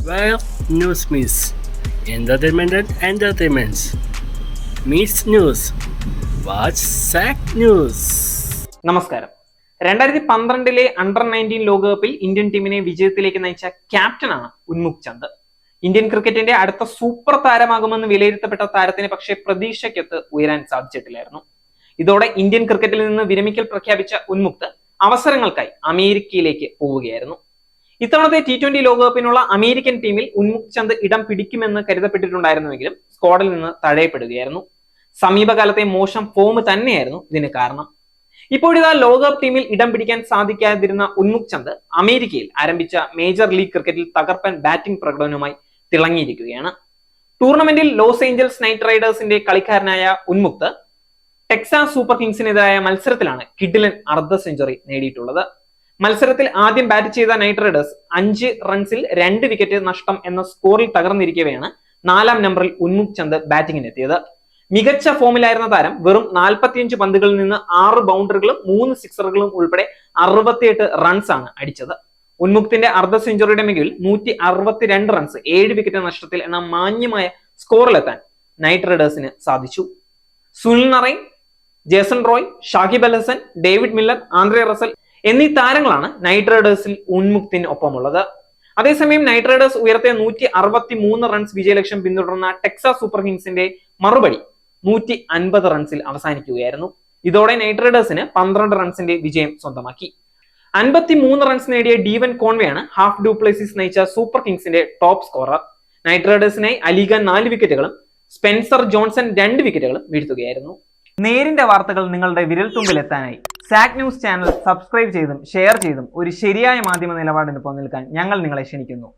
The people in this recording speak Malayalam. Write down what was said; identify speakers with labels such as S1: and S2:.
S1: Well, news means entertainment and entertainments. Meets news. Watch SAC News.
S2: നമസ്കാരം. 2012 അണ്ടർ-19 ലോകകപ്പിൽ ഇന്ത്യൻ ടീമിനെ വിജയത്തിലേക്ക് നയിച്ച ക്യാപ്റ്റനാണ് ഉന്മുഖ് ചന്ദ്. ഇന്ത്യൻ ക്രിക്കറ്റിന്റെ അടുത്ത സൂപ്പർ താരമാകുമെന്ന് വിലയിരുത്തപ്പെട്ട താരത്തിന് പക്ഷേ പ്രതീക്ഷയ്ക്കൊത്ത് ഉയരാൻ സാധിച്ചിട്ടില്ലായിരുന്നു. ഇതോടെ ഇന്ത്യൻ ക്രിക്കറ്റിൽ നിന്ന് വിരമിക്കൽ പ്രഖ്യാപിച്ച ഉന്മുഖ് അവസരങ്ങൾക്കായി അമേരിക്കയിലേക്ക് പോവുകയായിരുന്നു. ഇത്തവണത്തെ T20 ലോകകപ്പിനുള്ള അമേരിക്കൻ ടീമിൽ ഉന്മുഖ് ചന്ദ് ഇടം പിടിക്കുമെന്ന് കരുതപ്പെട്ടിട്ടുണ്ടായിരുന്നുവെങ്കിലും സ്ക്വാഡിൽ നിന്ന് തഴയപ്പെടുകയായിരുന്നു. സമീപകാലത്തെ മോശം ഫോം തന്നെയായിരുന്നു ഇതിന് കാരണം. ഇപ്പോഴിതാ ലോകകപ്പ് ടീമിൽ ഇടം പിടിക്കാൻ സാധിക്കാതിരുന്ന ഉന്മുഖ് ചന്ദ് അമേരിക്കയിൽ ആരംഭിച്ച മേജർ ലീഗ് ക്രിക്കറ്റിൽ തകർപ്പൻ ബാറ്റിംഗ് പ്രകടനവുമായി തിളങ്ങിയിരിക്കുകയാണ്. ടൂർണമെന്റിൽ ലോസ് ഏഞ്ചൽസ് നൈറ്റ് റൈഡേഴ്സിന്റെ കളിക്കാരനായ ഉന്മുഖ് ടെക്സാസ് സൂപ്പർ കിങ്സിനെതിരായ മത്സരത്തിലാണ് കിഡിലൻ അർദ്ധ സെഞ്ചുറി നേടിയിട്ടുള്ളത്. മത്സരത്തിൽ ആദ്യം ബാറ്റ് ചെയ്ത നൈറ്റ് റൈഡേഴ്സ് 5 റൺസിൽ 2 വിക്കറ്റ് നഷ്ടം എന്ന സ്കോറിൽ തകർന്നിരിക്കവെയാണ് 4-ാം നമ്പറിൽ ഉന്മുഖ് ചന്ദ് ബാറ്റിംഗിനെത്തിയത്. മികച്ച ഫോമിലായിരുന്ന താരം വെറും 45 പന്തുകളിൽ നിന്ന് 6 ബൗണ്ടറികളും 3 സിക്സറുകളും ഉൾപ്പെടെ 68 റൺസ് ആണ് അടിച്ചത്. ഉന്മുഖത്തിന്റെ അർദ്ധ സെഞ്ചുറിയുടെ മികവിൽ 162 റൺസ് 7 വിക്കറ്റ് നഷ്ടത്തിൽ എന്ന മാന്യമായ സ്കോറിലെത്താൻ നൈറ്റ് റൈഡേഴ്സിന് സാധിച്ചു. Sunil Narine, Jason Roy, Shakib Al Hasan, David Miller, Andre Russell എന്നീ താരങ്ങളാണ് നൈറ്റ് റൈഡേഴ്സിൽ ഉന്മുഖത്തിന് ഒപ്പമുള്ളത്. അതേസമയം നൈറ്റ് റൈഡേഴ്സ് ഉയർത്തിയ 163 റൺസ് വിജയലക്ഷ്യം പിന്തുടർന്ന ടെക്സാസ് സൂപ്പർ കിങ്സിന്റെ മറുപടി 150 റൺസിൽ അവസാനിക്കുകയായിരുന്നു. ഇതോടെ നൈറ്റ് റൈഡേഴ്സിന് 12 റൺസിന്റെ വിജയം സ്വന്തമാക്കി. 53 റൺസ് നേടിയ ഡീവൻ കോൺവെയാണ് ഹാഫ് ഡ്യൂപ്ലേസിസ് നയിച്ച super കിങ്സിന്റെ top scorer. Night റൈഡേഴ്സിനായി Ali Khan 4 വിക്കറ്റുകളും Spencer Johnson 2 വിക്കറ്റുകളും വീഴ്ത്തുകയായിരുന്നു. നേരിന്റെ വാർത്തകൾ നിങ്ങളുടെ വിരൽത്തുമ്പിൽ എത്താനായി സാക് ന്യൂസ് ചാനൽ സബ്സ്ക്രൈബ് ചെയ്തും ഷെയർ ചെയ്തും ഒരു ശരിയായ മാധ്യമ നിലപാടിനൊപ്പം നിൽക്കാൻ ഞങ്ങൾ നിങ്ങളെ ക്ഷണിക്കുന്നു.